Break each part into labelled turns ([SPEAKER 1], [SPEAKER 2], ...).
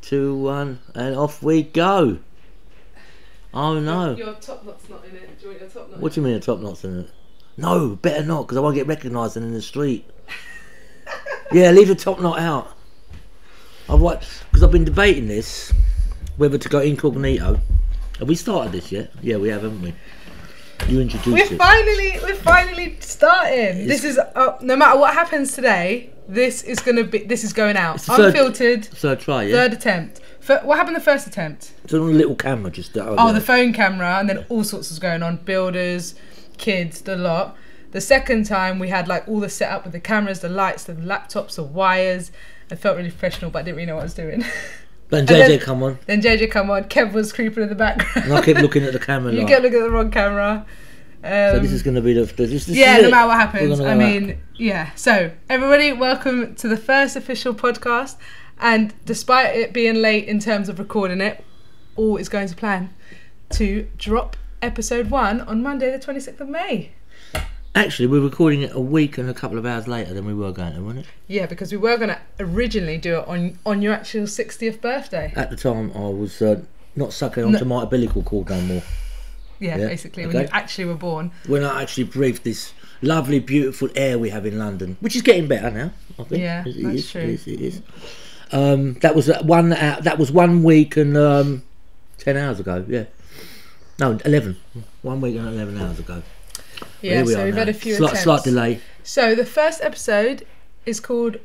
[SPEAKER 1] 2, 1, and off we go. Oh no.
[SPEAKER 2] Your top knot's not in it. Do you want your top knot?
[SPEAKER 1] What do you mean a top knot's in it? No, better not, because I won't get recognised in the street. Yeah, leave the top knot out. Because I've been debating this, whether to go incognito. Have we started this yet? Yeah, we have, haven't we? You introduced it.
[SPEAKER 2] We're finally starting. This is no matter what happens today. This is going out unfiltered.
[SPEAKER 1] Third try, yeah.
[SPEAKER 2] Third attempt. What happened the first attempt?
[SPEAKER 1] It's on a little camera, just.
[SPEAKER 2] The phone camera, and then all sorts was going on. Builders, kids, the lot. The second time we had like all the setup with the cameras, the lights, the laptops, the wires. I felt really professional, but I didn't really know what I was doing.
[SPEAKER 1] Then JJ come on.
[SPEAKER 2] Kev was creeping in the background.
[SPEAKER 1] And I kept looking at the camera.
[SPEAKER 2] You kept looking at the wrong camera.
[SPEAKER 1] So this is going to be the.
[SPEAKER 2] No matter what happens. I mean, yeah. So everybody, welcome to the first official podcast. And despite it being late in terms of recording it, all is going to plan to drop episode 1 on Monday, the 26th of May.
[SPEAKER 1] Actually, we're recording it a week and a couple of hours later than we were going to, weren't it?
[SPEAKER 2] Yeah, because we were going to originally do it on your actual 60th birthday.
[SPEAKER 1] At the time, I was not sucking onto my umbilical cord no more.
[SPEAKER 2] Yeah, basically, when you actually were born.
[SPEAKER 1] When I actually breathed this lovely, beautiful air we have in London, which is getting better now, I think.
[SPEAKER 2] Yeah, that's true.
[SPEAKER 1] It is. That was 1 week and 10 hours ago, yeah. No, 11. 1 week and 11 hours ago.
[SPEAKER 2] Yeah, so we've had a few attempts.
[SPEAKER 1] Slight delay.
[SPEAKER 2] So the first episode is called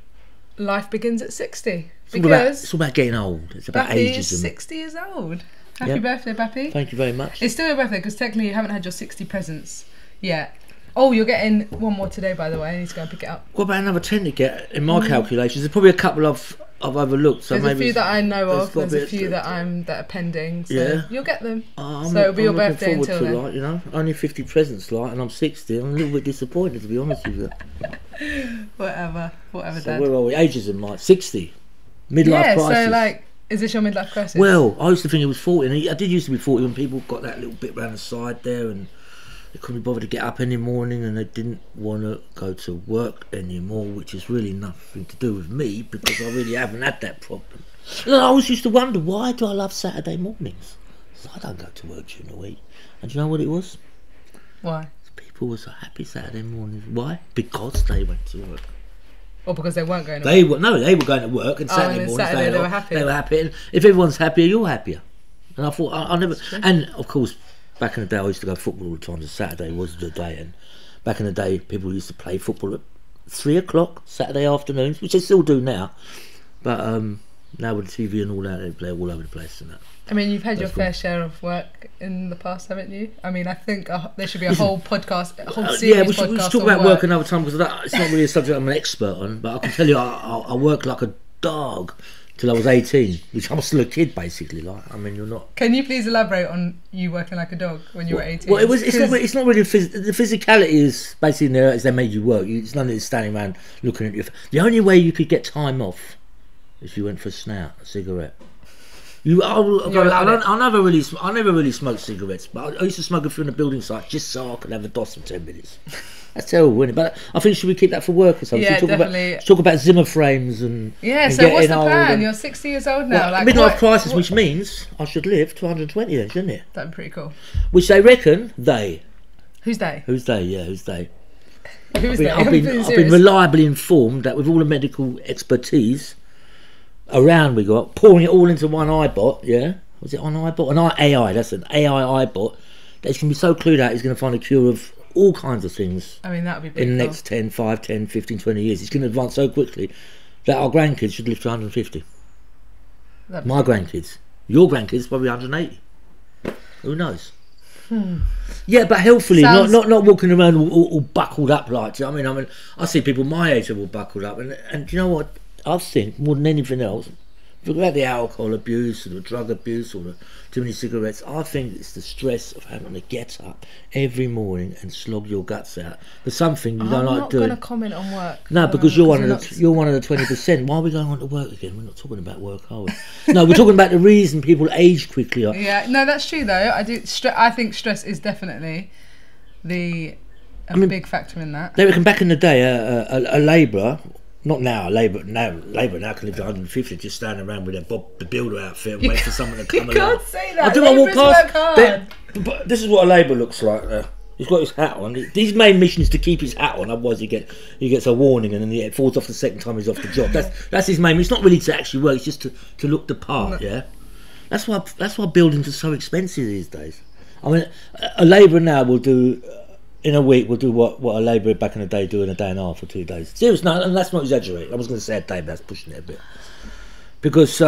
[SPEAKER 2] Life Begins at 60.
[SPEAKER 1] It's all about getting old. It's about
[SPEAKER 2] Bappe
[SPEAKER 1] ageism.
[SPEAKER 2] is 60 years old. Happy birthday, Bappe.
[SPEAKER 1] Thank you very much.
[SPEAKER 2] It's still your birthday because technically you haven't had your 60 presents yet. Oh, you're getting one more today, by the way. I need to go and pick it up.
[SPEAKER 1] What about another 10 to get in my calculations? There's probably a couple I've overlooked. So
[SPEAKER 2] there's
[SPEAKER 1] maybe
[SPEAKER 2] a few that I know of. There's a few that are pending. So
[SPEAKER 1] yeah.
[SPEAKER 2] You'll get them. So it'll be your birthday until then.
[SPEAKER 1] Like, you know, only 50 presents, like, and I'm 60. I'm a little bit disappointed, to be honest with you.
[SPEAKER 2] Whatever,
[SPEAKER 1] so
[SPEAKER 2] Dad.
[SPEAKER 1] Where are we? Ageism, like 60. Midlife crisis.
[SPEAKER 2] So like, is this your midlife crisis?
[SPEAKER 1] Well, I used to think it was 40, and I did used to be 40 when people got that little bit round the side there, and they couldn't be bothered to get up any morning, and they didn't want to go to work anymore, which is really nothing to do with me, because I really haven't had that problem. And I always used to wonder, why do I love Saturday mornings? So I don't go to work during the week. And do you know what it was?
[SPEAKER 2] Why?
[SPEAKER 1] People were so happy Saturday mornings. Why? Because they went to work.
[SPEAKER 2] Or because they weren't going to
[SPEAKER 1] work? They were going to work, and Saturday mornings
[SPEAKER 2] they were happy.
[SPEAKER 1] They were happy, and if everyone's happier, you're happier. And I thought, I never... And, of course, back in the day, I used to go football all the time, so Saturday was the day, and back in the day, people used to play football at 3 o'clock, Saturday afternoons, which they still do now, but now with the TV and all that, they play all over the place and that.
[SPEAKER 2] I mean, you've had your fair share of work in the past, haven't you? I mean, I think there should be a whole podcast, a whole series
[SPEAKER 1] we should talk about work another time, because it's not really a subject I'm an expert on, but I can tell you I work like a dog till I was 18, which I'm still a kid basically. Like, I mean, you're not.
[SPEAKER 2] Can you please elaborate on you working like a dog when you were 18?
[SPEAKER 1] Well, it's not really the physicality is basically there as they made you work. It's none of this standing around looking at you. The only way you could get time off is you went for a cigarette. I never really smoked cigarettes, but I used to smoke a few on the building site just so I could have a doss for 10 minutes. That's terrible, isn't it? But I think should we keep that for work or something?
[SPEAKER 2] Yeah, definitely.
[SPEAKER 1] Talk about Zimmer frames and
[SPEAKER 2] so what's the plan? You're 60 years old now.
[SPEAKER 1] Well, midlife crisis, which means I should live to 120 years, shouldn't it?
[SPEAKER 2] That'd be pretty cool.
[SPEAKER 1] Which they reckon they.
[SPEAKER 2] Who's they?
[SPEAKER 1] Who's they? Yeah, who's they?
[SPEAKER 2] I've
[SPEAKER 1] been reliably informed that with all the medical expertise around we got, pouring it all into one iBot, yeah? Was it on iBot? An AI, that's an AI iBot. That he's going to be so clued out, he's going to find a cure of all kinds of things.
[SPEAKER 2] I mean, that would be
[SPEAKER 1] in the next 10, 5, 10, 15, 20 years. It's going to advance so quickly that our grandkids should live to 150. My grandkids. Your grandkids probably 180. Who knows? Yeah, but healthfully, not walking around all buckled up like. Do you know what I mean? I see people my age are all buckled up, and do you know what? I think more than anything else, forget about the alcohol abuse or the drug abuse or the too many cigarettes. I think it's the stress of having to get up every morning and slog your guts out for something you don't like doing.
[SPEAKER 2] I'm not going to comment on work.
[SPEAKER 1] No, because you're one of the 20%. Why are we going on to work again? We're not talking about work, are we? No, we're talking about the reason people age quickly.
[SPEAKER 2] Yeah, no, that's true though. I think stress is definitely a big factor in that.
[SPEAKER 1] They reckon back in the day, a labourer Not now. Labour now can live to 150, just standing around with their Bob the Builder outfit and wait for someone to come along.
[SPEAKER 2] You can't say that.
[SPEAKER 1] I do. I walk past.
[SPEAKER 2] Hard.
[SPEAKER 1] But this is what a Labour looks like. He's got his hat on. His main mission is to keep his hat on, otherwise he gets a warning and then he falls off the second time he's off the job. That's his main. It's not really to actually work. It's just to look the part. Yeah. That's why buildings are so expensive these days. I mean, a labourer now will do in a week. Will do what a labourer back in the day do in a day and a half or 2 days. Seriously, no, and that's not exaggerating. I was going to say a day, but that's pushing it a bit because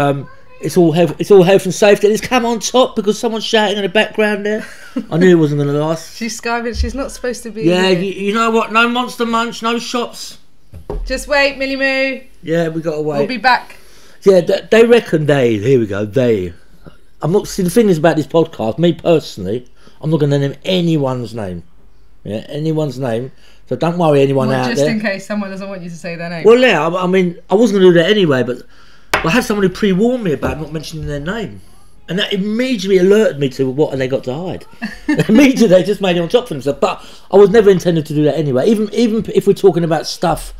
[SPEAKER 1] it's all health and safety. And it's come on top because someone's shouting in the background there. I knew it wasn't going to last.
[SPEAKER 2] She's skiving. She's not supposed to be.
[SPEAKER 1] Yeah, you know what? No Monster Munch, no shops.
[SPEAKER 2] Just wait, Millie Moo.
[SPEAKER 1] Yeah, we got to wait.
[SPEAKER 2] We'll be back.
[SPEAKER 1] Yeah, they reckon here we go. I'm not. See, the thing is about this podcast. Me personally, I'm not going to name anyone's name. Yeah, anyone's name. So don't worry, anyone out
[SPEAKER 2] just
[SPEAKER 1] there.
[SPEAKER 2] In case someone doesn't want you to say their name.
[SPEAKER 1] Well, yeah. I mean, I wasn't going to do that anyway, but I had someone who pre-warned me about not mentioning their name, and that immediately alerted me to what they got to hide. Immediately, they just made it on top for themselves. But I was never intended to do that anyway. Even if we're talking about stuff,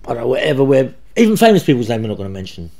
[SPEAKER 1] I don't know, whatever. Even famous people's name we're not going to mention.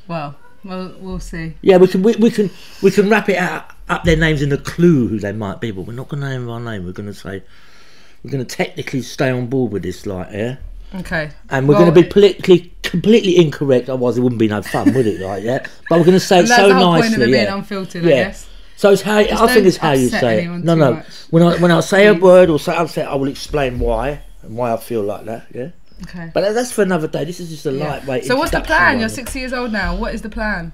[SPEAKER 2] Well, we'll see.
[SPEAKER 1] Yeah, we can wrap it up their names in a clue who they might be, but we're not going to name our name. We're going to technically stay on board with this, like, yeah.
[SPEAKER 2] Okay.
[SPEAKER 1] And we're going to be politically completely incorrect, otherwise it wouldn't be no fun, would it? Like, yeah. But we're going to say it so nicely. That's the whole point of it being
[SPEAKER 2] unfiltered, I guess.
[SPEAKER 1] So it's how I think it's how you say it. No. When I say a word or say upset, I will explain why and why I feel like that. Yeah.
[SPEAKER 2] Okay.
[SPEAKER 1] But that's for another day. This is just a lightweight.
[SPEAKER 2] So what's the plan? You're 60 years old now. What is the plan?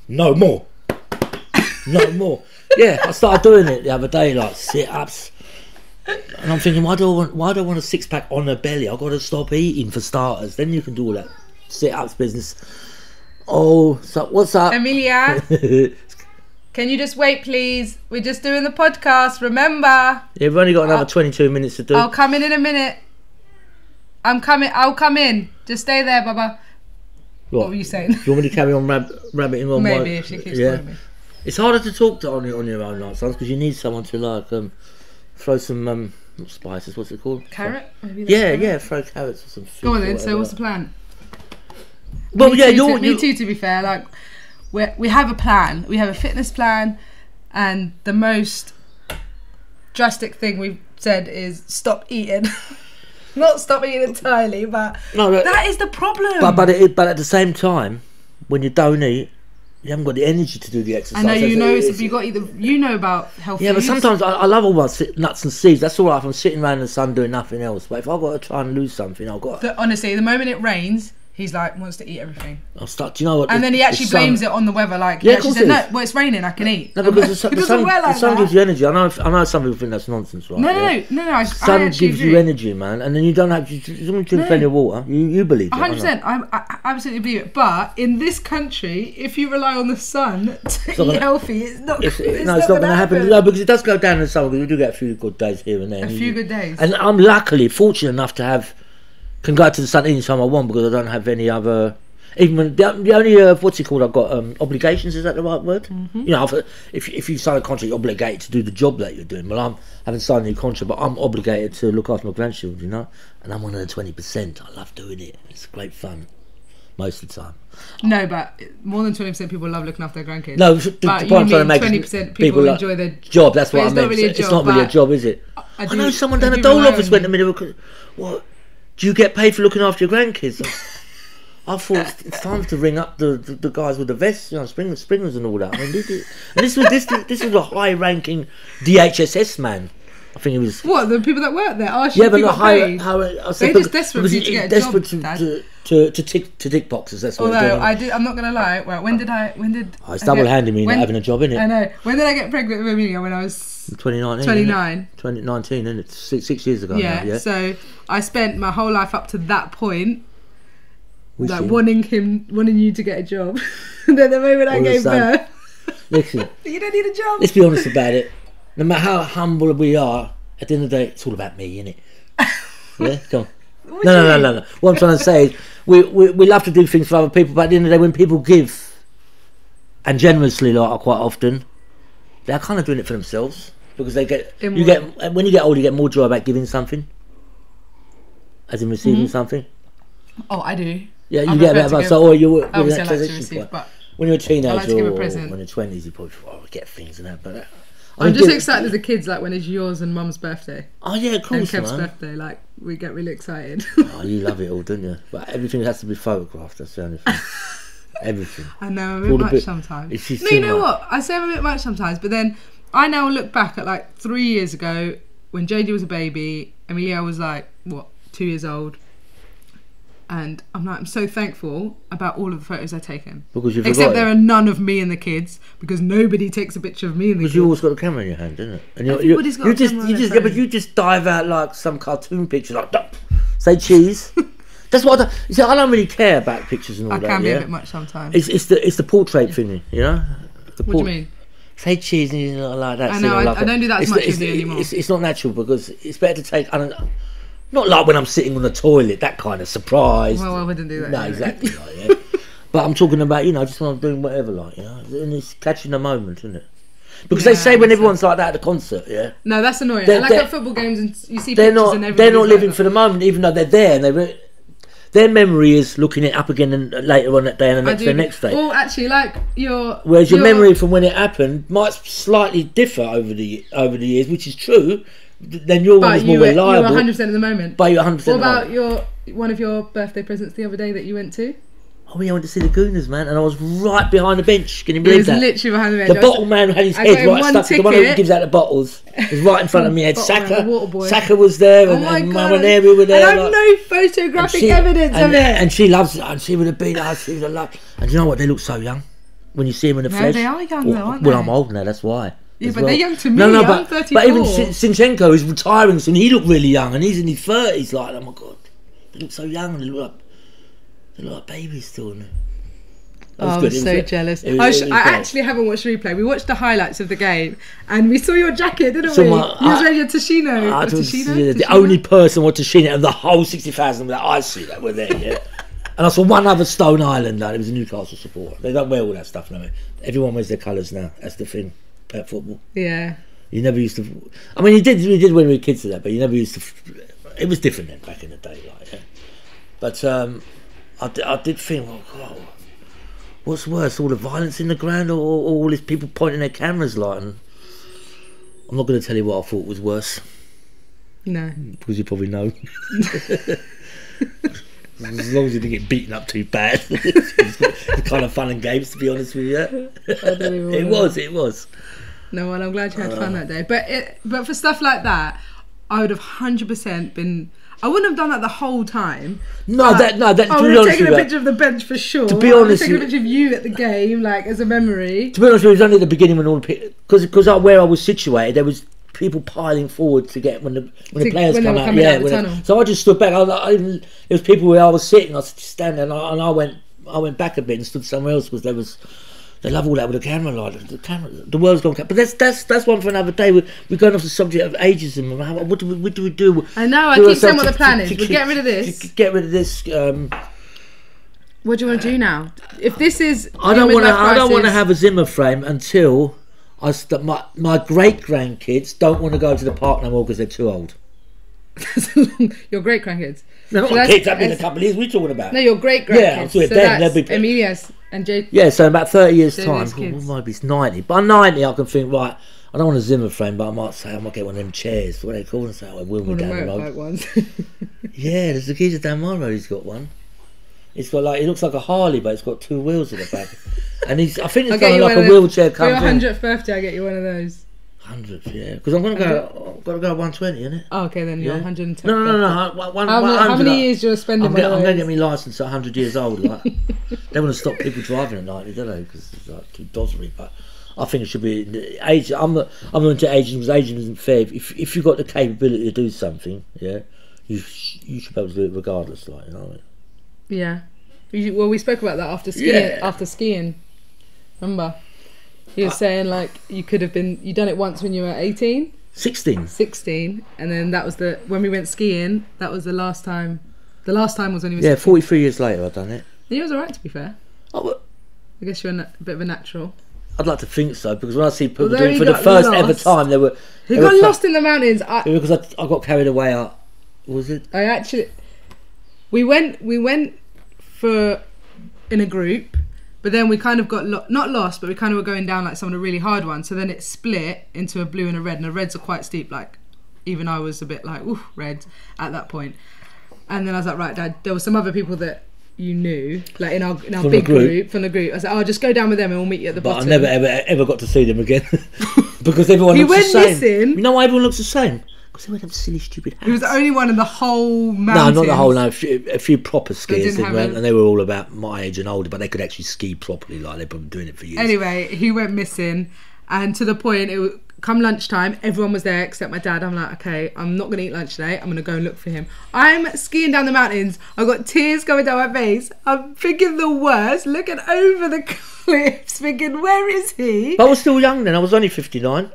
[SPEAKER 1] No more. No more. Yeah, I started doing it the other day, like sit-ups. And I'm thinking, why do I want a six-pack on the belly? I've got to stop eating for starters. Then you can do all that sit-ups business. Oh, so what's up?
[SPEAKER 2] Amelia, can you just wait, please? We're just doing the podcast, remember?
[SPEAKER 1] Yeah, we've only got another 22 minutes to do.
[SPEAKER 2] I'll come in a minute. I'm coming. I'll come in. Just stay there, Baba. What were you saying?
[SPEAKER 1] Do you want me to carry on rabbiting on?
[SPEAKER 2] Maybe if she keeps calling me.
[SPEAKER 1] It's harder to talk to on your own like sometimes because you need someone to like throw some not spices. What's it called?
[SPEAKER 2] Carrot? Maybe
[SPEAKER 1] yeah. Throw carrots or some food.
[SPEAKER 2] Go on then. So what's the plan?
[SPEAKER 1] Well,
[SPEAKER 2] me too. To be fair, like we have a plan. We have a fitness plan, and the most drastic thing we've said is stop eating. Not stop eating entirely, but that is the problem. But
[SPEAKER 1] at the same time, when you don't eat, you haven't got the energy to do the exercise.
[SPEAKER 2] I know you know if you got you know about healthy.
[SPEAKER 1] Yeah, but sometimes I love all my nuts and seeds. That's all right if I'm sitting around in the sun doing nothing else. But if I've got to try and lose something, I've got.
[SPEAKER 2] Honestly, the moment it rains, he's like wants to eat everything.
[SPEAKER 1] I'll start. Do you know what?
[SPEAKER 2] And then he actually blames it on the weather. Like he actually said, "No, well, it's raining. I can eat."
[SPEAKER 1] No, because the sun gives you energy. I know some people think that's nonsense, right?
[SPEAKER 2] No.
[SPEAKER 1] Sun gives you energy, man, and then you don't have. You don't drink plenty of water. You believe it.
[SPEAKER 2] 100%. I absolutely believe it. But in this country, if you rely on the sun to eat healthy, it's not. It's not going to happen.
[SPEAKER 1] No, because it does go down in the summer. Because we do get a few good days here and there.
[SPEAKER 2] A few good days.
[SPEAKER 1] And I'm fortunate enough to can go to the sun anytime I want because I don't have any other. Even when the only what's it called? I've got obligations. Is that the right word?
[SPEAKER 2] Mm-hmm.
[SPEAKER 1] You know, if you sign a contract, you're obligated to do the job that you're doing. Well, I haven't signed any contract, but I'm obligated to look after my grandchildren. You know, and I'm one of the 20%. I love doing it. It's great fun most of the time.
[SPEAKER 2] No, but more than 20% people love looking after their grandkids.
[SPEAKER 1] No, the point I'm trying to make
[SPEAKER 2] 20% people enjoy their
[SPEAKER 1] job. That's what I meant.
[SPEAKER 2] Really
[SPEAKER 1] it's not really a job, is it? I know someone down the dole office went to me. What? Do you get paid for looking after your grandkids? I thought it's time to ring up the guys with the vests, you know, springers and all that. I mean, this was a high-ranking DHSS man. I think it was.
[SPEAKER 2] What, the people that work there?
[SPEAKER 1] Yeah, but not high.
[SPEAKER 2] They're just desperate to get a job.
[SPEAKER 1] To tick boxes. That's what.
[SPEAKER 2] Although I'm not gonna lie. Well, when did?
[SPEAKER 1] Oh, it's double-handed me not having a job, isn't it?
[SPEAKER 2] I know. When did I get pregnant with Amelia? When I was
[SPEAKER 1] 29. 2019, isn't it? 6 years ago.
[SPEAKER 2] Yeah.
[SPEAKER 1] Now, yeah.
[SPEAKER 2] So I spent my whole life up to that point. Like wanting you to get a job. And then the moment I gave birth,
[SPEAKER 1] listen,
[SPEAKER 2] you don't need a job.
[SPEAKER 1] Let's be honest about it. No matter how humble we are, at the end of the day, it's all about me, innit? Yeah, come on. No. What I'm trying to say is, we love to do things for other people, but at the end of the day, when people give, and generously, like quite often, they're kind of doing it for themselves because when you get older, you get more joy about giving something. as in receiving something?
[SPEAKER 2] Oh, I do.
[SPEAKER 1] Yeah, you get that. So, or you
[SPEAKER 2] obviously I like to receive, but
[SPEAKER 1] when you're a teenager
[SPEAKER 2] like to give a
[SPEAKER 1] or
[SPEAKER 2] present.
[SPEAKER 1] when you're 20s, you probably get things and that. But
[SPEAKER 2] I'm just excited as the kids, like when it's yours and Mum's birthday.
[SPEAKER 1] Oh yeah, of course,
[SPEAKER 2] and Kev's birthday, like we get really excited.
[SPEAKER 1] Oh, you love it all, don't you? But everything has to be photographed. That's the only thing. Everything.
[SPEAKER 2] I know, I'm a bit much sometimes. No, you know what? I say I'm a bit much sometimes, but then I now look back at like 3 years ago when JD was a baby, Amelia was like, what, 2 years old. And I'm so thankful about all of the photos I've taken.
[SPEAKER 1] Because you've
[SPEAKER 2] Except there are none of me and the kids, because nobody takes a picture of me and the kids.
[SPEAKER 1] Because you always got a camera in your hand, didn't it? And
[SPEAKER 2] everybody's got a camera on their phone.
[SPEAKER 1] But you just dive out like some cartoon picture, like, say cheese. That's what you see, I don't really care about pictures and all that.
[SPEAKER 2] I can be a bit much sometimes.
[SPEAKER 1] It's the portrait thingy, you know?
[SPEAKER 2] What do you mean?
[SPEAKER 1] Say cheese and you know, like that.
[SPEAKER 2] I know, I don't do that as much as you anymore.
[SPEAKER 1] It's not natural because it's better to take, I don't know, not like when I'm sitting on the toilet, that kind of surprise.
[SPEAKER 2] Well, I wouldn't do that.
[SPEAKER 1] No, exactly. Like, but I'm talking about, just when I'm doing whatever, like, and it's catching the moment, isn't it? Because they say when everyone's like that at the concert,
[SPEAKER 2] No, that's annoying. I like at football games and you see
[SPEAKER 1] they're
[SPEAKER 2] pictures
[SPEAKER 1] not,
[SPEAKER 2] and everybody's
[SPEAKER 1] they're not living
[SPEAKER 2] like
[SPEAKER 1] for the moment, even though they're there and their memory is looking it up again and later on that day and the next day.
[SPEAKER 2] Well, actually, like
[SPEAKER 1] whereas your memory from when it happened might slightly differ over the years, which is true. Then your one is more reliable.
[SPEAKER 2] You're 100% in the moment.
[SPEAKER 1] But you're 100%.
[SPEAKER 2] What about one of your birthday presents the other day that you went to?
[SPEAKER 1] Oh yeah, I went to see the Gooners, man, and I was right behind the bench. Can you believe that?
[SPEAKER 2] He was literally behind the bench.
[SPEAKER 1] The bottle man had his head right stuck to the one who gives out the bottles. Was right in front of me. Had Saka was there, and Mum and Mary were there.
[SPEAKER 2] And I have no photographic evidence of it.
[SPEAKER 1] And she loves it. And she would have been. She would have loved. And you know what? They look so young when you see them in the flesh.
[SPEAKER 2] They are young, though, aren't they?
[SPEAKER 1] Well, I'm old now. That's why.
[SPEAKER 2] Yeah, but they're young to me. I'm 34.
[SPEAKER 1] But even Sinchenko is retiring soon. He looked really young, and he's in his 30s. Like, oh my god, they look so young. They look like babies still.
[SPEAKER 2] I'm so jealous. I actually haven't watched replay. We watched the highlights of the game, and we saw your jacket, didn't we? You was wearing your Tashino.
[SPEAKER 1] The only person with Tashino and the whole 60,000 that I see that were there. Yeah. And I saw one other Stone Island. It was a Newcastle supporter. They don't wear all that stuff now. Everyone wears their colours now. That's the thing about football.
[SPEAKER 2] Yeah.
[SPEAKER 1] You never used to. I mean, we did when we were kids to that, but you never used to. It was different then back in the day, like. Yeah. But I did think, oh God, what's worse, all the violence in the ground, or all these people pointing their cameras, like? And I'm not going to tell you what I thought was worse.
[SPEAKER 2] No.
[SPEAKER 1] Because you probably know. As long as you didn't get beaten up too bad. It's kind of fun and games, to be honest with you. It was.
[SPEAKER 2] No, well, I'm glad you had fun that day. But for stuff like that, I would have 100% been. I wouldn't have done that the whole time.
[SPEAKER 1] I would have
[SPEAKER 2] taken a picture of the bench for sure.
[SPEAKER 1] To be honest,
[SPEAKER 2] taken a picture of you at the game, like as a memory.
[SPEAKER 1] To be honest, it was only at the beginning when all the because where I was situated, there was people piling forward to get when the players come out. Yeah, so I just stood back. There was people where I was sitting. I was just standing, and I went back a bit and stood somewhere else because they love all that with the camera, like the world's gone. But that's one for another day. We're going off the subject of ageism. What do we do?
[SPEAKER 2] I know. I keep saying what the plan is. We'll get rid of this.
[SPEAKER 1] Get rid of this.
[SPEAKER 2] What do you want to do now? If this is,
[SPEAKER 1] I don't want to have a Zimmer frame until my great grandkids don't want to go to the park no more because they're too old.
[SPEAKER 2] Your great grandkids.
[SPEAKER 1] No, my kids. That'll be in a couple of years. We're talking about.
[SPEAKER 2] No, your great grandkids.
[SPEAKER 1] Yeah, so
[SPEAKER 2] that's Emilia's and Jake.
[SPEAKER 1] Yeah, so in about 30 years' time, maybe it's 90. By 90, I can think, right, I don't want a Zimmer frame, but I might say I might get one of them chairs. What do they call them? So we'll be down the road. Ones. Yeah, there's a geezer down my road. He's got one. It's got it looks like a Harley, but it's got two wheels at the back. And I think it's got like a wheelchair comes
[SPEAKER 2] in. For your 100th birthday, I get you one of those.
[SPEAKER 1] 100th, yeah. Because I'm going to go 120, innit?
[SPEAKER 2] Oh, okay, then you're 110.
[SPEAKER 1] No.
[SPEAKER 2] How many years do you spend
[SPEAKER 1] I'm going to get my licence at 100 years old. Like. They want to stop people driving at 90, don't they? Because it's like too doddery. But I think it should be age. I'm not into ageism because ageism isn't fair. If you've got the capability to do something, yeah, you should be able to do it regardless, like, you know what I mean?
[SPEAKER 2] Yeah. Well, we spoke about that after skiing. Remember? You were saying like you done it once when you were 18? 16. And then that was when we went skiing, that was the last time. The last time was when you were 16.
[SPEAKER 1] 43 years later I've done it.
[SPEAKER 2] And you was alright, to be fair. I guess you're a bit of a natural.
[SPEAKER 1] I'd like to think so, because when I see people doing it for the first ever time, they were...
[SPEAKER 2] He got lost in the mountains.
[SPEAKER 1] Because I got carried away. Was it?
[SPEAKER 2] We went for in a group, but then we kind of got not lost, but we kind of were going down like some of the really hard ones. So then it split into a blue and a red, and the reds are quite steep. Like even I was a bit like, ooh, red at that point. And then I was like, right, Dad, there were some other people that you knew, like in our big group from the group. I was like, oh, just go down with them and we'll meet you at the bottom.
[SPEAKER 1] But I never ever got to see them again because everyone looks the same.
[SPEAKER 2] Missing.
[SPEAKER 1] You know why everyone looks the same? Because they wear them silly, stupid hats.
[SPEAKER 2] He was the only one in the whole mountain.
[SPEAKER 1] No, not the whole. No, a few proper skiers, and they were all about my age and older, but they could actually ski properly. Like they've been doing it for years.
[SPEAKER 2] Anyway, he went missing, and to the point, come lunchtime, everyone was there except my dad. I'm like, okay, I'm not going to eat lunch today. I'm going to go and look for him. I'm skiing down the mountains. I've got tears coming down my face. I'm thinking the worst, looking over the cliffs, thinking, where is he?
[SPEAKER 1] I was still young then. I was only 59.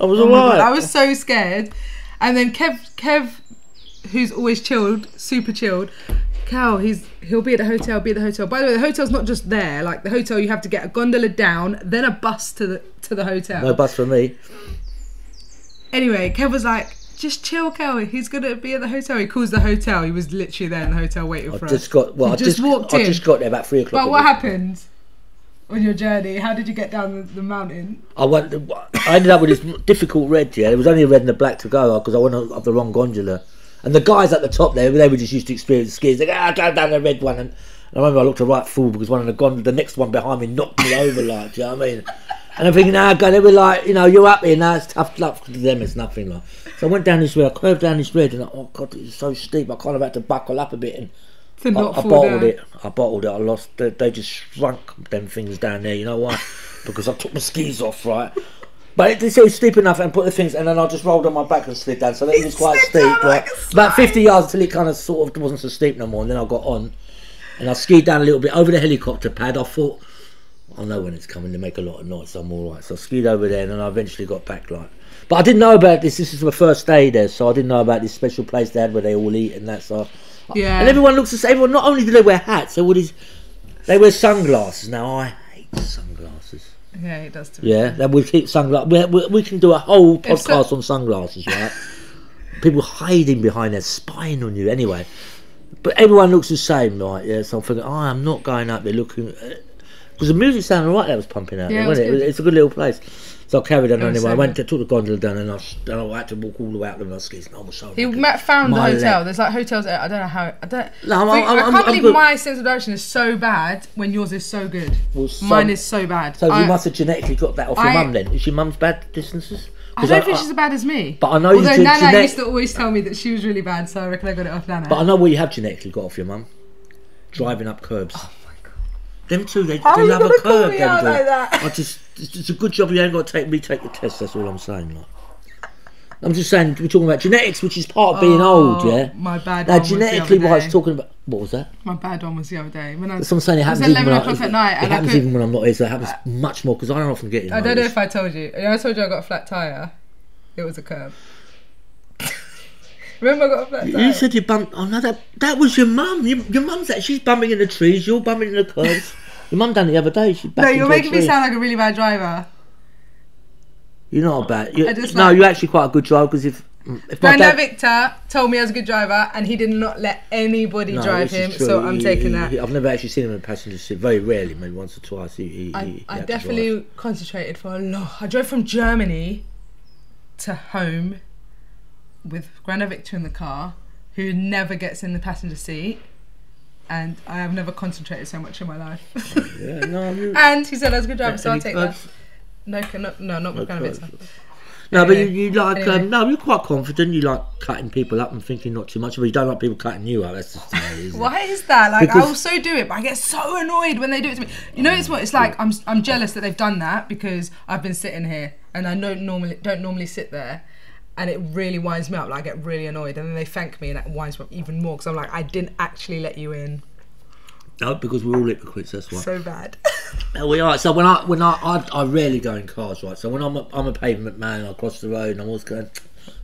[SPEAKER 1] I was
[SPEAKER 2] alright. I was so scared. And then Kev, who's always chilled, super chilled, Cal, he'll be at the hotel, By the way, the hotel's not just there. Like the hotel, you have to get a gondola down, then a bus to the hotel.
[SPEAKER 1] No bus for me.
[SPEAKER 2] Anyway, Kev was like, just chill, Cal. He's gonna be at the hotel. He calls the hotel. He was literally there in the hotel waiting for us. I just walked in.
[SPEAKER 1] I just got there about 3 o'clock.
[SPEAKER 2] But what happened on your journey? How did you get down the mountain?
[SPEAKER 1] I ended up with this difficult red. Yeah, there was only a red and a black to go because I went up the wrong gondola. And the guys at the top there, they were just used to experience skis. They go, go down the red one. And I remember I looked a right fool because the next one behind me knocked me over, like, do you know what I mean? And I'm thinking, God, they were like, you're up here now, it's tough luck to them, it's nothing like. So I went down this red, I curved down this red, and oh God, it's so steep, I kind of had to buckle up a bit. And I bottled it. I lost. They just shrunk them things down there. You know why? Because I took my skis off, right? But it was steep enough, and put the things, and then I just rolled on my back and slid down. So it was quite steep, right? About 50 yards until it kind of sort of wasn't so steep no more. And then I got on, and I skied down a little bit over the helicopter pad. I thought, I know when it's coming to make a lot of noise, so I'm all right. So I skied over there, and then I eventually got back, like. But I didn't know about this. This is my first day there, so I didn't know about this special place they had where they all eat and that. So yeah. And everyone looks the same. Everyone, not only do they wear hats, they wear sunglasses. Now I hate sunglasses.
[SPEAKER 2] Yeah, it does too.
[SPEAKER 1] Yeah, that we keep sunglasses. We can do a whole podcast on sunglasses, right? People hiding behind there, spying on you. Anyway, but everyone looks the same, right? Yeah, so I'm thinking, I'm not going up there looking because the music sounded right. That was pumping out there, wasn't it? It's a good little place. So I carried on anyway. I went to took the gondola down, and I had to walk all the way out the skis. And I was so.
[SPEAKER 2] You found the hotel. There's like hotels. I don't know how. I can't believe my sense of direction is so bad when yours is so good. Well, mine is so bad.
[SPEAKER 1] So you must have genetically got that off your mum then. Is your mum's bad distances?
[SPEAKER 2] I don't think she's as bad as me.
[SPEAKER 1] But I know
[SPEAKER 2] Although Nana used to always tell me that she was really bad, so I reckon I got it off Nana.
[SPEAKER 1] But I know what you have genetically got off your mum. Driving up curbs.
[SPEAKER 2] Oh my God.
[SPEAKER 1] Them two, they love a curb. It's a good job you ain't got to retake the test. That's all I'm saying. Like. I'm just saying we're talking about genetics, which is part of being old. Yeah.
[SPEAKER 2] My bad.
[SPEAKER 1] Now, genetically wise, talking about what was that?
[SPEAKER 2] My bad one was the other day.
[SPEAKER 1] That's what I'm saying. It happens
[SPEAKER 2] 11 o'clock at night.
[SPEAKER 1] It happens even when I'm not here. So it happens much more because I don't often get it.
[SPEAKER 2] I don't know if I told you. I told you I got a flat tire. It was a curb. Remember I got a flat tire?
[SPEAKER 1] You said you bumped. Oh no, that was your mum. Your mum's she's bumping in the trees. You're bumping in the curbs. Your mum done it the other day.
[SPEAKER 2] No, you're making me sound like a really bad driver.
[SPEAKER 1] You're not bad. You're actually quite a good driver because if
[SPEAKER 2] Grandad Victor told me I was a good driver and he did not let anybody drive him, so I'm taking that.
[SPEAKER 1] I've never actually seen him in a passenger seat. Very rarely, maybe once or twice.
[SPEAKER 2] I definitely concentrated for a lot. I drove from Germany to home with Grandad Victor in the car, who never gets in the passenger seat. And I have never concentrated so much in my life. And he said I was a good driver, so I'll take that. No, not with Grandad Victor.
[SPEAKER 1] No, but you like you're quite confident. You like cutting people up and thinking not too much, but you don't like people cutting you up. That's just the way, isn't
[SPEAKER 2] Why is that? Like I also do it, but I get so annoyed when they do it to me. You know, it's like I'm jealous that they've done that because I've been sitting here and I don't normally sit there, and it really winds me up. Like I get really annoyed, and then they thank me, and that winds me up even more because I'm like, I didn't actually let you in.
[SPEAKER 1] No, because we're all hypocrites. That's why.
[SPEAKER 2] So bad.
[SPEAKER 1] We are. So when I rarely go in cars, right? So when I'm a pavement man, I cross the road and I'm always going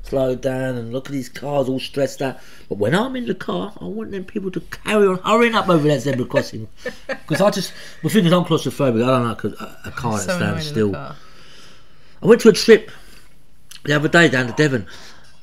[SPEAKER 1] slow down and look at these cars all stressed out. But when I'm in the car, I want them people to carry on hurrying up over that zebra crossing because the thing is I'm claustrophobic. I don't like a car that stands still. I went to a trip the other day down to Devon.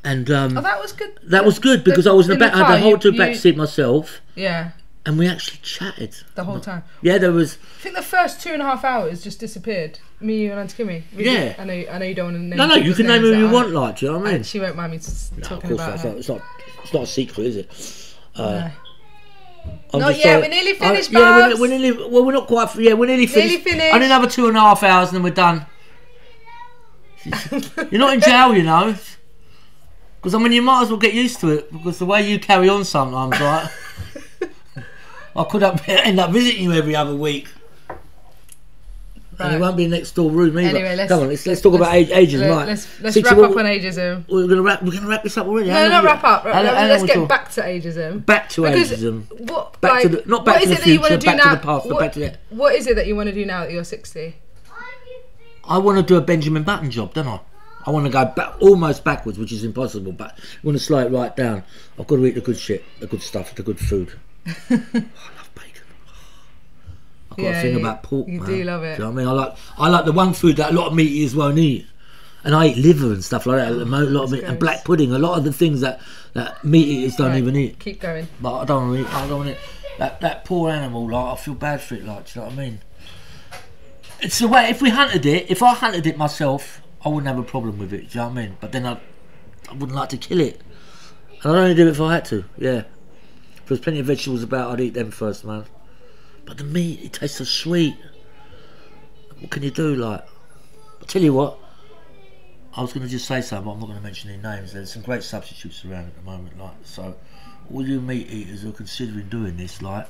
[SPEAKER 1] And
[SPEAKER 2] that was good.
[SPEAKER 1] That was good because I was in the back. I had the whole back seat myself.
[SPEAKER 2] Yeah.
[SPEAKER 1] And we actually chatted
[SPEAKER 2] the whole time.
[SPEAKER 1] Yeah, there was.
[SPEAKER 2] I think the first 2.5 hours just disappeared. Me, you, and Auntie Kimmy.
[SPEAKER 1] Yeah.
[SPEAKER 2] I know you don't want to name.
[SPEAKER 1] No, you can name who you want, like. Do you know what I mean?
[SPEAKER 2] She won't mind me talking about her.
[SPEAKER 1] It's not a secret, is it?
[SPEAKER 2] No. Not yet. We're nearly finished,
[SPEAKER 1] yeah, we're nearly. Well, we're not quite. Yeah, we're nearly finished.
[SPEAKER 2] Nearly finished.
[SPEAKER 1] Only another 2.5 hours, and then we're done. You're not in jail, you know. Because I mean, you might as well get used to it. Because the way you carry on sometimes, right? I could end up visiting you every other week. Right. And it won't be next door room either.
[SPEAKER 2] Anyway,
[SPEAKER 1] come on, let's talk about ageism, right?
[SPEAKER 2] Let's wrap up on ageism.
[SPEAKER 1] We're gonna wrap this up already.
[SPEAKER 2] No, not wrap up. Let's get back to ageism.
[SPEAKER 1] Back to ageism. Not back to the future. Back to the past. But back to the.
[SPEAKER 2] What is it that you want to do now that you're 60?
[SPEAKER 1] I want to do a Benjamin Button job, don't I? I want to go back, almost backwards, which is impossible. But I want to slow it right down. I've got to eat the good shit, the good stuff, the good food. I love bacon. I've got a thing about pork, man.
[SPEAKER 2] You do love it.
[SPEAKER 1] Do you know what I mean? I like the one food that a lot of meat eaters won't eat. And I eat liver and stuff like that. A lot of meat, and black pudding. A lot of the things that meat eaters don't even eat.
[SPEAKER 2] Keep going.
[SPEAKER 1] But I don't want to eat. I don't want it. That poor animal. Like, I feel bad for it. Like, do you know what I mean? It's the way. If I hunted it myself, I wouldn't have a problem with it. Do you know what I mean? But then I wouldn't like to kill it. And I'd only do it if I had to. Yeah. If there's plenty of vegetables about, I'd eat them first, man. But the meat, it tastes so sweet. What can you do, like? I'll tell you what. I was going to just say something, but I'm not going to mention any names. There's some great substitutes around at the moment, like. So, all you meat eaters who are considering doing this, like,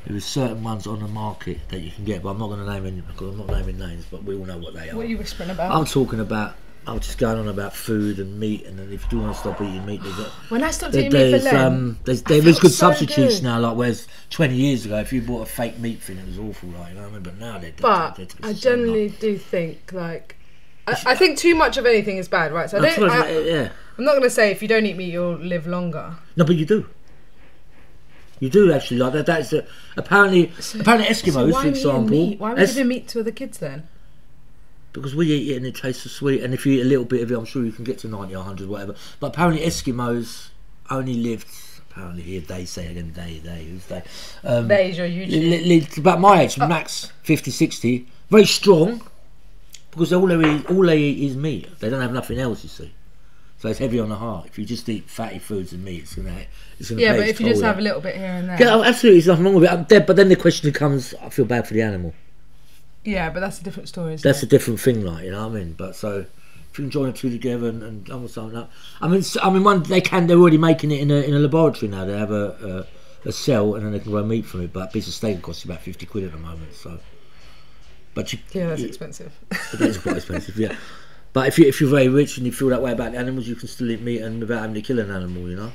[SPEAKER 1] there are certain ones on the market that you can get, but I'm not going to name any, because I'm not naming names, but we all know what they are.
[SPEAKER 2] What are you whispering about?
[SPEAKER 1] I'm talking about. I was just going on about food and meat, and then if you do want to stop eating meat,
[SPEAKER 2] when I stopped eating meat for Lent,
[SPEAKER 1] there's good substitutes now. Like whereas 20 years ago, if you bought a fake meat thing, it was awful, right? You know what I mean? But now they're
[SPEAKER 2] I generally do think like I think too much of anything is bad, right? So I'm not going to say if you don't eat meat you'll live longer.
[SPEAKER 1] No, but you do. You do actually, like that. That's apparently Eskimos, for example.
[SPEAKER 2] Why are we giving meat to other kids then?
[SPEAKER 1] Because we eat it and it tastes so sweet, and if you eat a little bit of it, I'm sure you can get to 90 or 100, whatever. But apparently Eskimos only lived, apparently here they say again, who's they?
[SPEAKER 2] They is your YouTube.
[SPEAKER 1] Lived about my age, max 50, 60, very strong, because all they eat is meat. They don't have nothing else, you see. So it's heavy on the heart. If you just eat fatty foods and meat, it's gonna
[SPEAKER 2] yeah, but if you just have a little bit here and there.
[SPEAKER 1] Yeah, absolutely, there's nothing wrong with it. But then the question becomes, I feel bad for the animal.
[SPEAKER 2] Yeah, but that's a different story.
[SPEAKER 1] That's a different thing, like, you know what I mean. But so if you can join the two together and almost something like that. I mean, they're already making it in a laboratory now. They have a cell and then they can grow meat from it. But a piece of steak costs about 50 quid at the moment. So, but
[SPEAKER 2] that's expensive.
[SPEAKER 1] That is quite expensive, yeah. But if you're very rich and you feel that way about the animals, you can still eat meat and without having to kill an animal, you know.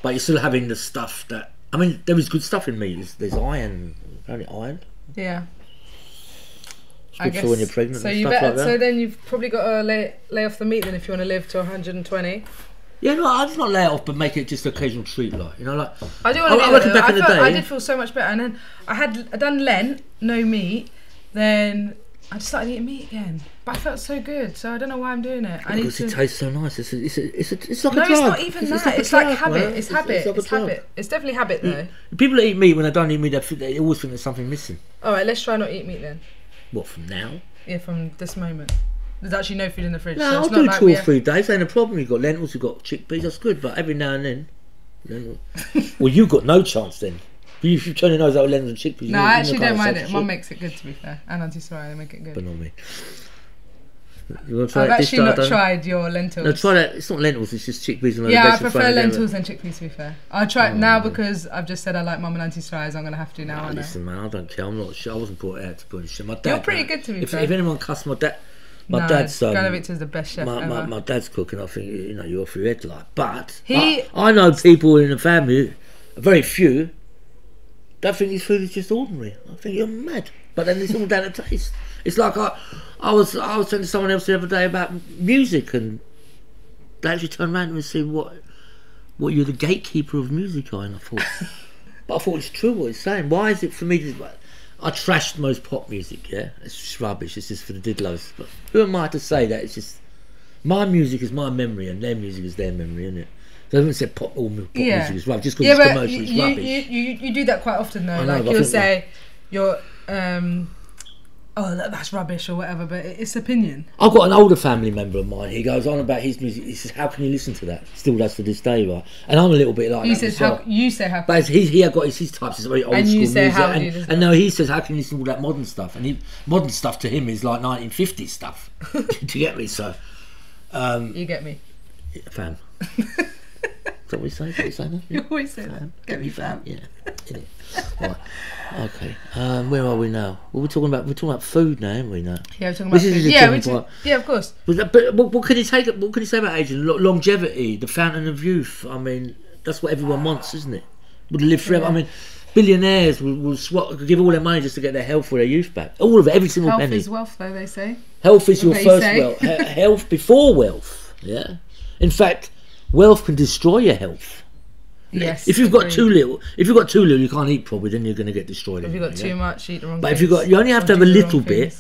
[SPEAKER 1] But you're still having the stuff that there is good stuff in meat. There's iron, apparently iron.
[SPEAKER 2] Yeah.
[SPEAKER 1] I guess, for when you're pregnant
[SPEAKER 2] so
[SPEAKER 1] and stuff like that.
[SPEAKER 2] So then you've probably got to lay off the meat then if you want to live to 120.
[SPEAKER 1] Yeah, no, I'd just not lay it off, but make it just an occasional treat, like, you know, like.
[SPEAKER 2] I do want to. I reckon back in the day, I did feel so much better, and then I'd done Lent, no meat, then I just started eating meat again, but I felt so good, so I don't know why I'm doing it.
[SPEAKER 1] Because it tastes so nice. It's like
[SPEAKER 2] no,
[SPEAKER 1] a drug.
[SPEAKER 2] It's not even that. It's like habit.
[SPEAKER 1] Man.
[SPEAKER 2] It's habit. It's habit. It's definitely habit though.
[SPEAKER 1] People that eat meat when they don't eat meat, they always think there's something missing.
[SPEAKER 2] All right, let's try not eat meat then.
[SPEAKER 1] What, from now?
[SPEAKER 2] Yeah, from this moment. There's actually no food in the fridge.
[SPEAKER 1] No,
[SPEAKER 2] so
[SPEAKER 1] I'll do 2 or 3 days. Ain't a problem. You've got lentils, you've got chickpeas. That's good. But every now and then, well, you've got no chance then. If you turn your nose out lentils and chickpeas.
[SPEAKER 2] No, I actually don't mind it. Mum makes it good, to be fair, and Auntie Soraya, they make it good.
[SPEAKER 1] But not me. You want to try
[SPEAKER 2] I've actually not tried your lentils.
[SPEAKER 1] No, try that. It's not lentils. It's just chickpeas and
[SPEAKER 2] yeah, I prefer lentils and chickpeas, to be fair. I'll try it now because I've just said I like Mum and Auntie Soraya's. I'm going to have to now.
[SPEAKER 1] Listen, man, I don't care. I'm not sure. I wasn't brought out to put in shit. My dad.
[SPEAKER 2] You're pretty good, to be fair.
[SPEAKER 1] If anyone cussed my dad. My dad's
[SPEAKER 2] Granny Victor's the best chef ever.
[SPEAKER 1] My dad's cooking. I think you're off your head, like. But I know people in the family, very few, that think his food is just ordinary. I think you're mad. But then it's all down to taste. It's like I was telling someone else the other day about music, and they actually turned around and said, "What you're the gatekeeper of music?" And I thought, but I thought it's true what he's saying. Why is it for me to? I trashed most pop music. Yeah, it's just rubbish. It's just for the diddlos. But who am I to say that? It's just My music is my memory, and their music is their memory, isn't it? So I haven't said pop music is rubbish just because it's commercial. It's rubbish.
[SPEAKER 2] You do that quite often though. Like you'll say you're oh, that's rubbish or whatever, but it's opinion.
[SPEAKER 1] I've got an older family member of mine. He goes on about his music. He says, "How can you listen to that?" Still does to this day, right? And I'm a little bit like
[SPEAKER 2] he
[SPEAKER 1] that.
[SPEAKER 2] Says, "How?" You say, "How?"
[SPEAKER 1] But he had got his types. It's very old
[SPEAKER 2] and
[SPEAKER 1] school
[SPEAKER 2] you say,
[SPEAKER 1] music.
[SPEAKER 2] "How?" And
[SPEAKER 1] no, he says, "How can you listen to all that modern stuff?" And modern stuff to him is like 1950s stuff. Do you get me? So
[SPEAKER 2] you get me,
[SPEAKER 1] fam. Is that what we say? That?
[SPEAKER 2] You always say that. Get me, fam.
[SPEAKER 1] Yeah. Right. Okay. Where are we now? Well, we're talking about food now, aren't we? Now.
[SPEAKER 2] Yeah, we're talking about food. Yeah, of course.
[SPEAKER 1] But what can you take? What can you say about aging? Longevity, the fountain of youth. I mean, that's what everyone wants, isn't it? Would live forever. Yeah. I mean, billionaires will give all their money just to get their health or their youth back. All of it, every single penny.
[SPEAKER 2] Health is wealth, though they say.
[SPEAKER 1] Health is your first wealth. Health before wealth. Yeah. In fact, wealth can destroy your health.
[SPEAKER 2] Yes.
[SPEAKER 1] If you've got too little, you can't eat properly. Then you're going to get destroyed.
[SPEAKER 2] If you've got too much, eat the wrong.
[SPEAKER 1] But if you only have to have a little bit,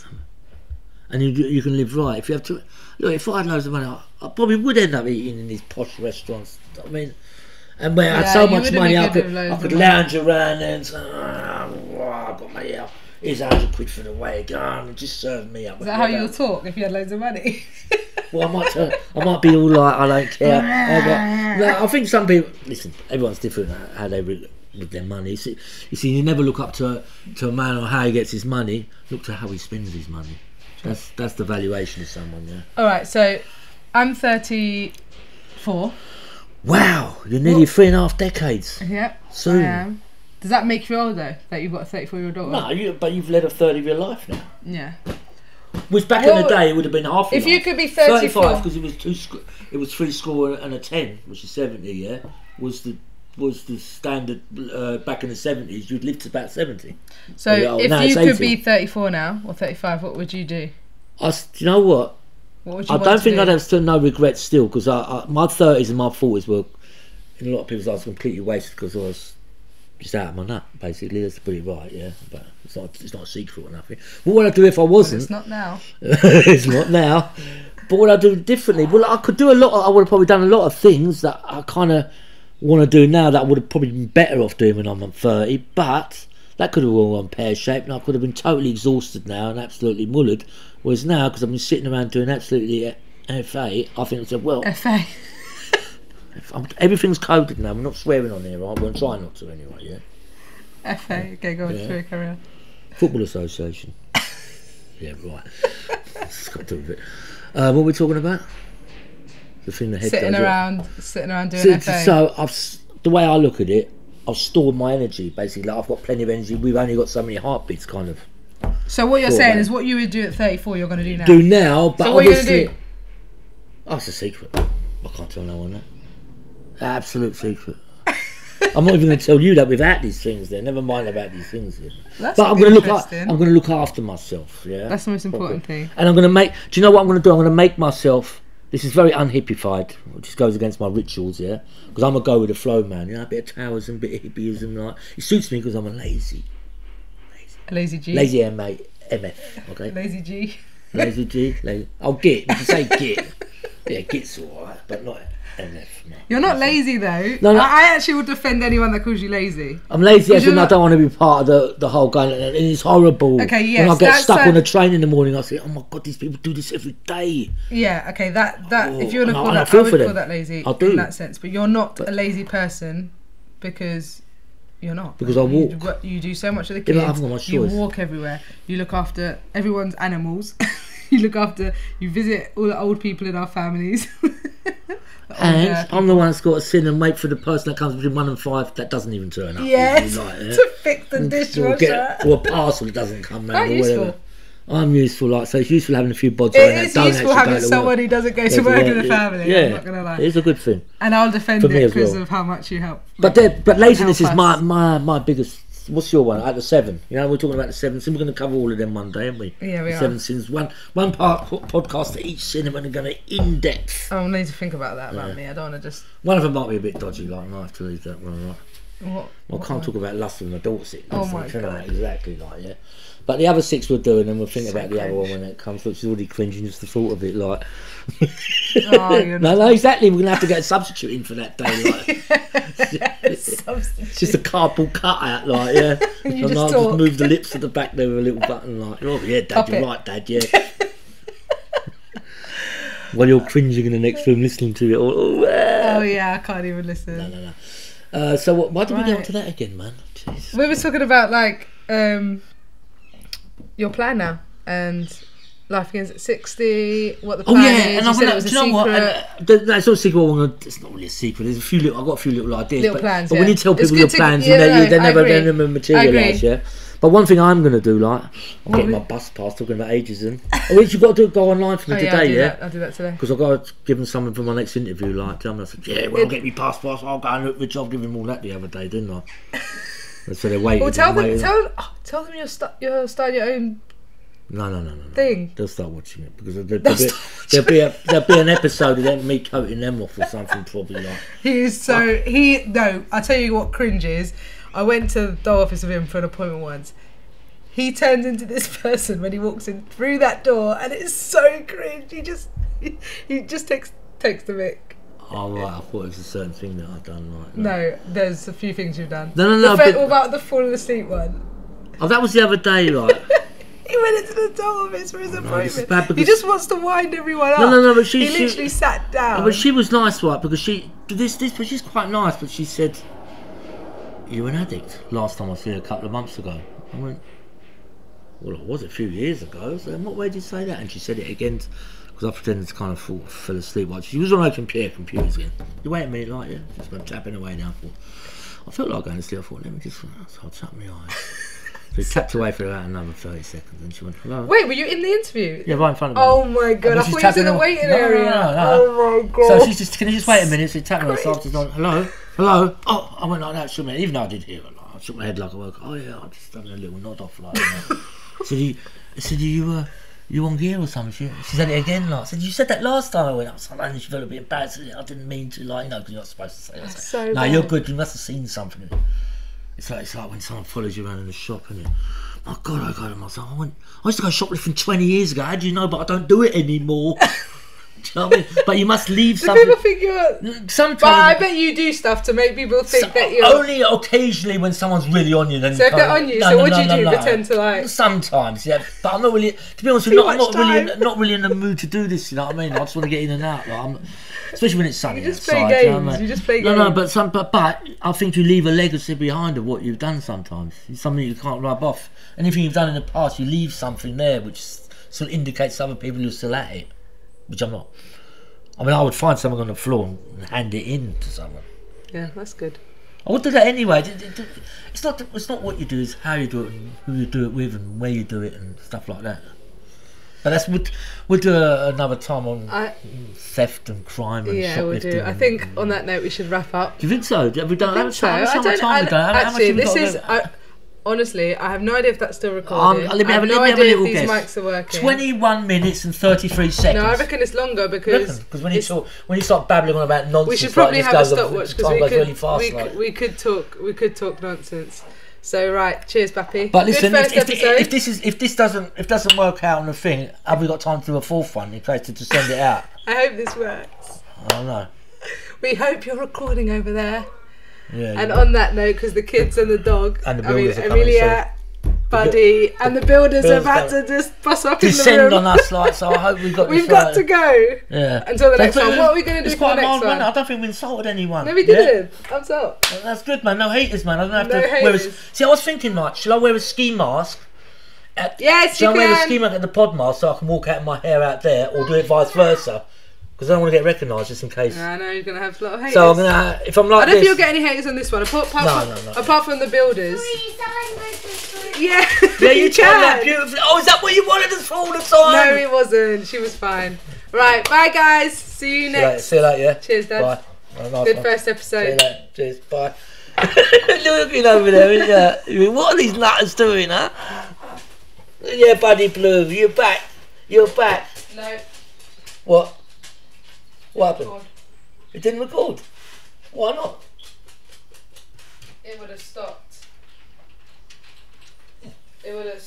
[SPEAKER 1] and you can live right. If you have to, look, if I had loads of money, I probably would end up eating in these posh restaurants. I mean, and where I had so much money, I could lounge around and say, I've got money out. Here's £100 for the way gone, and just serve me up.
[SPEAKER 2] Is that how you'll talk if you had loads of money?
[SPEAKER 1] Well, I might be all like, I don't care. No, I think some people, listen, everyone's different how they with their money. You see, you never look up to a man or how he gets his money. Look to how he spends his money. That's the valuation of someone. Yeah.
[SPEAKER 2] All right, so I'm 34.
[SPEAKER 1] Wow, you're nearly 3.5 decades.
[SPEAKER 2] Yep.
[SPEAKER 1] Soon.
[SPEAKER 2] I am. Does that make you old though? That you've got a 34-year-old daughter?
[SPEAKER 1] No, but you've led a third of your life now.
[SPEAKER 2] Yeah.
[SPEAKER 1] Which back in the day it would have been half.
[SPEAKER 2] If you could be 34,
[SPEAKER 1] 35 because it was 3 score and a 10, which is 70. Yeah, was the standard back in the 70s. You'd live to about 70.
[SPEAKER 2] So if you could be 34 now or 35, what would you do?
[SPEAKER 1] Do you know what?
[SPEAKER 2] What would you
[SPEAKER 1] I don't think I'd have no regrets still because my 30s and my 40s were, in a lot of people's eyes, completely wasted because I was just out of my nut, basically. That's pretty right, yeah. But it's not a secret or nothing. What would I do if I wasn't?
[SPEAKER 2] Well, it's not now.
[SPEAKER 1] It's not now. But what I do differently? Well, I could do a lot. I would have probably done a lot of things that I kind of want to do now that I would have probably been better off doing when I'm 30. But that could have all gone pear-shaped, and I could have been totally exhausted now and absolutely mullered. Whereas now, because I've been sitting around doing absolutely FA, I think it's
[SPEAKER 2] FA.
[SPEAKER 1] Everything's coded now. We're not swearing on here, right? We're going to try not to anyway, yeah?
[SPEAKER 2] FA, okay, go on, yeah. Carry on.
[SPEAKER 1] Football Association. Yeah, right. It's got to do with it. What are we talking about? The thing the head
[SPEAKER 2] sitting
[SPEAKER 1] does
[SPEAKER 2] around doing FA.
[SPEAKER 1] So the way I look at it, I've stored my energy, basically. Like I've got plenty of energy. We've only got so many heartbeats, kind of.
[SPEAKER 2] So what you're saying is what you would do at 34, you're going to do now?
[SPEAKER 1] Do now, but
[SPEAKER 2] so what
[SPEAKER 1] obviously...
[SPEAKER 2] are you going to do?
[SPEAKER 1] Oh, it's a secret. I can't tell no one that. Absolute secret. I'm not even going to tell you that without these things there. Never mind about these things here.
[SPEAKER 2] But
[SPEAKER 1] I'm going to look after myself. Yeah,
[SPEAKER 2] that's the most important thing.
[SPEAKER 1] And I'm going to make. Do you know what I'm going to do? I'm going to make myself. This is very unhippified, which goes against my rituals. Yeah, because I'm a go with the flow man. You know, a bit of Taoism, a bit of hippieism. Like it suits me because I'm a lazy
[SPEAKER 2] G.
[SPEAKER 1] Lazy MF. Okay.
[SPEAKER 2] Lazy G.
[SPEAKER 1] Lazy G. Lazy. Oh, git. You can say git. Yeah, git's alright, but not MF. No.
[SPEAKER 2] You're not lazy though.
[SPEAKER 1] No.
[SPEAKER 2] I actually would defend anyone that calls you lazy.
[SPEAKER 1] I'm lazy as in I don't want to be part of the whole gun, and it's horrible.
[SPEAKER 2] Okay, yes.
[SPEAKER 1] When I get stuck on a train in the morning, I say, "Oh my god, these people do this every day."
[SPEAKER 2] Yeah. Okay. If you want to call that, I would call that lazy. I do in that sense, but you're not a lazy person because you're not.
[SPEAKER 1] Because I walk.
[SPEAKER 2] You do so much of the kids.
[SPEAKER 1] Yeah, I haven't got much choice.
[SPEAKER 2] You walk everywhere. You look after everyone's animals. You visit all the old people in our families.
[SPEAKER 1] And I'm the one that's got to sit and wait for the person that comes between 1 and 5 that doesn't even turn up.
[SPEAKER 2] Yes, to fix the dishwasher.
[SPEAKER 1] Or a parcel that doesn't come round.
[SPEAKER 2] Quite useful.
[SPEAKER 1] I'm useful, so it's useful having a few bods.
[SPEAKER 2] It is useful having someone who doesn't go to work in the family.
[SPEAKER 1] Yeah,
[SPEAKER 2] I'm not gonna lie.
[SPEAKER 1] It's a good thing.
[SPEAKER 2] And I'll defend it because of how much you help.
[SPEAKER 1] But laziness is my biggest. What's your one? At the 7. You know, we're talking about the 7 sins. We're going to cover all of them one day, aren't we?
[SPEAKER 2] Yeah, we are.
[SPEAKER 1] 7 sins. One part podcast to each sin, and we're going to in depth.
[SPEAKER 2] I need to think about that about me. I don't want to just.
[SPEAKER 1] One of them might be a bit dodgy, like I have to leave that one. Right? I can't talk about lust with an adult sickness.
[SPEAKER 2] Oh my God.
[SPEAKER 1] Exactly, like, yeah. But the other 6 we're doing, and we'll think about the other one when it comes, which is already cringing just the thought of it, like. No, exactly. We're gonna have to get a substitute in for that day, like. It's just a cardboard cutout, like, yeah.
[SPEAKER 2] And
[SPEAKER 1] I'll just move the lips at the back there with a little button, like. Oh yeah, Dad, you're right, Dad, yeah. While you're cringing in the next room listening to it,
[SPEAKER 2] oh yeah, I can't even listen.
[SPEAKER 1] No. So why did we get onto that again, man? Jeez.
[SPEAKER 2] We were talking about like your plan now and life begins at 60. What the plan is?
[SPEAKER 1] And I said it was a secret. That's not a secret. It's not really a secret. There's a few little. I've got a few little ideas.
[SPEAKER 2] Plans,
[SPEAKER 1] but when you tell people your plans, they never materialise. Yeah. But one thing I'm going to do, like, I'm getting my bus pass talking about ageism. Which you've got to go online for me today,
[SPEAKER 2] I'll do that today.
[SPEAKER 1] Because I've got to give them something for my next interview, like, tell them, I said, I'll get me pass, I'll go and look for a job, give them all that the other day, didn't I? So they're waiting.
[SPEAKER 2] Well, tell them you're starting your own
[SPEAKER 1] No.
[SPEAKER 2] thing.
[SPEAKER 1] They'll start watching it, because there'll be an episode of them, me coating them off or something, probably, like.
[SPEAKER 2] I'll tell you what cringe is. I went to the office with him for an appointment once. He turns into this person when he walks in through that door, and it's so cringe. He just takes the mic.
[SPEAKER 1] Oh right, I thought it was a certain thing that I've done. Like,
[SPEAKER 2] no, there's a few things you've done.
[SPEAKER 1] No.
[SPEAKER 2] What about the falling asleep one?
[SPEAKER 1] Oh, that was the other day, like.
[SPEAKER 2] He went into the door office for his appointment. He just wants to wind everyone up.
[SPEAKER 1] No, but he
[SPEAKER 2] literally sat down.
[SPEAKER 1] But she was nice, right? Because she's quite nice, but she said, "You're an addict." Last time I saw her a couple of months ago. I went, well, it was a few years ago. So in what way did you say that? And she said it again because I pretended to kind of fell asleep. Like, she was on her computers again. You wait a minute, like, yeah, just went tapping away now. I felt like going to sleep. I thought, let me just. So I tapped my eyes. So he tapped away for about another 30 seconds, and she went, hello.
[SPEAKER 2] Wait, were you in the interview?
[SPEAKER 1] Yeah, right in front of me.
[SPEAKER 2] Oh my God, I thought you was in the waiting area.
[SPEAKER 1] No.
[SPEAKER 2] Oh my God.
[SPEAKER 1] So she's just, can you just wait a minute? So he tapped me, so I was just like, hello. Oh, I went like that, shook my head, even though I did hear it. Like, I shook my head like I woke. Oh yeah, I just done a little nod off like that. I said, you on gear or something? She said it again. Like, I said, you said that last time. I went, and she felt a bit embarrassed. I didn't mean to, like, because you're not supposed to say that.
[SPEAKER 2] So
[SPEAKER 1] no, you're good. You must have seen something. It's like when someone follows you around in the shop, and my God, I go to myself. I used to go shoplifting 20 years ago. How do you know? But I don't do it anymore. Do you know what I mean? But you must leave something.
[SPEAKER 2] People think you're.
[SPEAKER 1] Sometimes.
[SPEAKER 2] But I bet you do stuff to make people think that you're.
[SPEAKER 1] Only occasionally when someone's really on you. Then
[SPEAKER 2] so if they're on you, what do you do? Pretend to like.
[SPEAKER 1] Sometimes, yeah. But I'm not really. To be honest with you, I'm not really in the mood to do this. You know what I mean? I just want to get in and out. Like, especially when it's sunny.
[SPEAKER 2] You just
[SPEAKER 1] outside,
[SPEAKER 2] play games.
[SPEAKER 1] You know what I mean?
[SPEAKER 2] You just play games.
[SPEAKER 1] No, but I think you leave a legacy behind of what you've done. Sometimes it's something you can't rub off. Anything you've done in the past, you leave something there which sort of indicates to other people you're still at it, which I'm not. I mean, I would find someone on the floor and hand it in to someone.
[SPEAKER 2] Yeah, that's good.
[SPEAKER 1] I would do that anyway. It's not what you do, it's how you do it and who you do it with and where you do it and stuff like that. But we'll do another time on theft and crime and shoplifting.
[SPEAKER 2] We'll do. I think on that note we should wrap up.
[SPEAKER 1] Do you think so? Have we done?
[SPEAKER 2] I think so. Actually, this is. Honestly, I have no idea if that's still recording.
[SPEAKER 1] Let me have a little
[SPEAKER 2] these
[SPEAKER 1] guess.
[SPEAKER 2] Mics are working.
[SPEAKER 1] 21 minutes and 33 seconds.
[SPEAKER 2] No, I reckon it's longer because
[SPEAKER 1] when you start babbling on about nonsense,
[SPEAKER 2] we should probably have a stopwatch
[SPEAKER 1] because
[SPEAKER 2] we could talk nonsense. So right, cheers, Bappé.
[SPEAKER 1] But listen, if this doesn't work out on the thing, have we got time to do a fourth one in case to send it out?
[SPEAKER 2] I hope this works.
[SPEAKER 1] I don't know.
[SPEAKER 2] We hope you're recording over there.
[SPEAKER 1] Yeah,
[SPEAKER 2] and on that note, because the kids and the dog,
[SPEAKER 1] and the builders are
[SPEAKER 2] Amelia, Buddy, and the builders are about to just bust up in the room.
[SPEAKER 1] Descend on us, like, so I hope we've got
[SPEAKER 2] to go.
[SPEAKER 1] Yeah.
[SPEAKER 2] Until the next one. What are we going to do for the next one?
[SPEAKER 1] I don't think we insulted anyone.
[SPEAKER 2] No, we didn't. Thumbs up.
[SPEAKER 1] That's good, man. No haters, man. I don't have to wear See, I was thinking, like, shall I wear a ski mask?
[SPEAKER 2] Yes, you can.
[SPEAKER 1] Shall I wear a ski mask at the pod mask so I can walk out with my hair out there, or do it vice versa? Because I don't want to get recognised just in case.
[SPEAKER 2] I know you're going to have a lot of haters.
[SPEAKER 1] So I'm going to, if I'm like
[SPEAKER 2] I don't think you'll get any haters on this one. Apart from the builders. Yeah,
[SPEAKER 1] you can. That beautifully. Oh, is that what you wanted us for all the time?
[SPEAKER 2] No, it wasn't. She was fine. Right, bye guys. See you next.
[SPEAKER 1] See you later, yeah.
[SPEAKER 2] Cheers, Dad.
[SPEAKER 1] Bye.
[SPEAKER 2] Good first episode.
[SPEAKER 1] See you later. Cheers, bye. Looking over there, what are these nutters doing, huh? Yeah, Buddy Blue, you're back.
[SPEAKER 2] No.
[SPEAKER 1] What happened? It didn't record. Why not?
[SPEAKER 2] it would have stopped. It would have.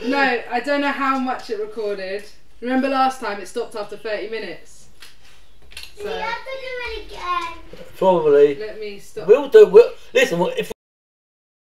[SPEAKER 2] No, I don't know how much it recorded. Remember last time it stopped after 30 minutes. So
[SPEAKER 3] We have to do it again.
[SPEAKER 1] Probably.
[SPEAKER 2] Let me stop.
[SPEAKER 1] We'll do. Listen, if